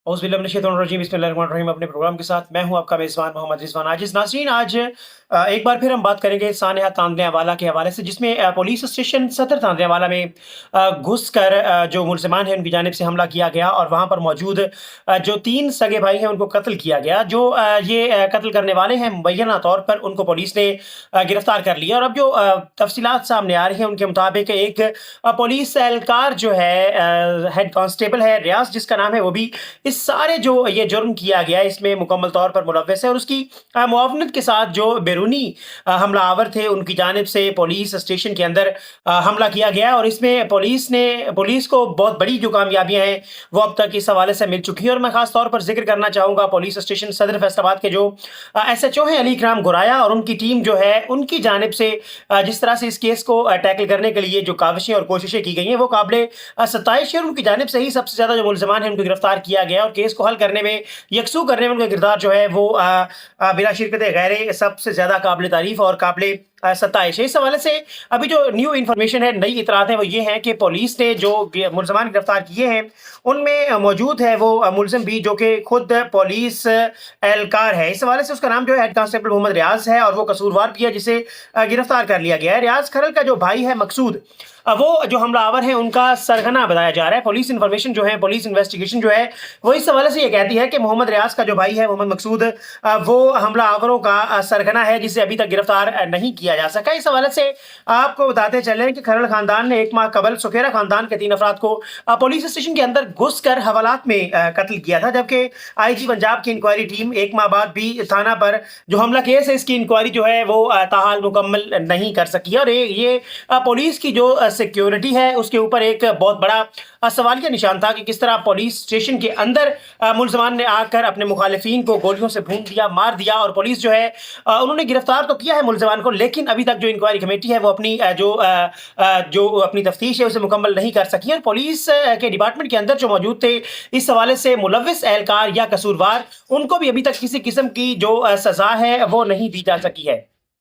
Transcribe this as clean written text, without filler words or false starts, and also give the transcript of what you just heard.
औज़ुबिल्लाहि बिस्मिल्लाहिर्रहमानिर्रहीम। अपने प्रोग्राम के साथ मैं हूं आपका मेज़बान मोहम्मद रिज़वान आजिज़। नाज़रीन, आज एक बार फिर हम बात करेंगे सानहा तांदरेवाला के हवाले से, जिसमें पुलिस स्टेशन सदर तांदरेवाला में घुसकर जो मुल्ज़िमान हैं उनकी जानिब से हमला किया गया और वहाँ पर मौजूद जो 3 सगे भाई हैं उनको कत्ल किया गया। जो ये कत्ल करने वाले हैं मुबैना तौर पर उनको पुलिस ने गिरफ़्तार कर लिया। और अब जो तफ़सीलात सामने आ रही हैं उनके मुताबिक एक पुलिस एहलकार जो है, हेड कांस्टेबल है रियाज़ जिसका नाम है, वो भी इस सारे जो ये जुर्म किया गया है इसमें मुकम्मल तौर पर मुलव्वस है। और उसकी मुआवनत के साथ जो बैरूनी हमलावर थे उनकी जानिब से पुलिस स्टेशन के अंदर हमला किया गया है। और इसमें पुलिस को बहुत बड़ी जो कामयाबियां हैं वो अब तक इस हवाले से मिल चुकी है। और मैं खास तौर पर जिक्र करना चाहूँगा पुलिस स्टेशन सदर फैसलाबाद के जो SHO हैं अली इकराम गुराया और उनकी टीम जो है उनकी जानिब से जिस तरह से इस केस को टैकल करने के लिए जो काविशें और कोशिशें की गई हैं वो काबिल सताइश है। और उनकी जानिब से ही सबसे ज़्यादा जो मुल्ज़िमान हैं उनको गिरफ्तार किया गया और केस को हल करने में, यकसू करने में उनका किरदार जो है वो बिला शिरकत गैर सबसे ज़्यादा काबिल तारीफ़ और काबिल सताइश है। इस हवाले से अभी जो न्यू इन्फॉर्मेशन है, नई इतलात है, वो ये है कि पुलिस ने जो मुल्ज़िमान गिरफ्तार किए हैं उनमें मौजूद है वो मुल्ज़िम भी जो कि खुद पुलिस एहलकार है। इस हवाले से उसका नाम जो है हेड कांस्टेबल मोहम्मद रियाज़ है और वो कसूरवार भी है जिसे गिरफ्तार कर लिया गया है। रियाज़ खरल का जो भाई है मकसूद, वो जो हमलावर है उनका सरगना बताया जा रहा है। पुलिस इन्फॉर्मेशन जो है, पुलिस इन्वेस्टिगेशन जो है वो इस हवाले से ये कहती है कि मोहम्मद रियाज़ का जो भाई है मोहम्मद मकसूद, वो हमलावरों का सरगना है जिसे अभी तक गिरफ्तार नहीं किया जा सका। इस हवाले से आपको बताते चलें कि खरल खानदान ने 1 माह कबल सुखेरा खानदान के 3 अफराद को पुलिस स्टेशन के अंदर घुसकर हवालात में कत्ल किया था। जबकि IG पंजाब की इंक्वायरी टीम 1 माह बाद भी थाना पर जो हमला केस है इसकी इंक्वायरी जो है वो ताहाल मुकम्मल नहीं कर सकी। और ये पुलिस की जो सिक्योरिटी है उसके ऊपर एक बहुत बड़ा सवालिया निशान था कि किस तरह पुलिस स्टेशन के अंदर मुल्ज़िमान ने आकर अपने मुखालिफिन को गोलियों से भून दिया, मार दिया। और पुलिस जो है उन्होंने गिरफ्तार तो किया है मुल्ज़िमान को, लेकिन अभी तक जो इंक्वायरी कमेटी है वो अपनी जो अपनी तफ्तीश है उसे मुकम्मल नहीं कर सकी। और पुलिस के डिपार्टमेंट के अंदर जो मौजूद थे इस हवाले से मुलव्विस एहलकार या कसूरवार, उनको भी अभी तक किसी किस्म की जो सज़ा है वो नहीं दी जा सकी है।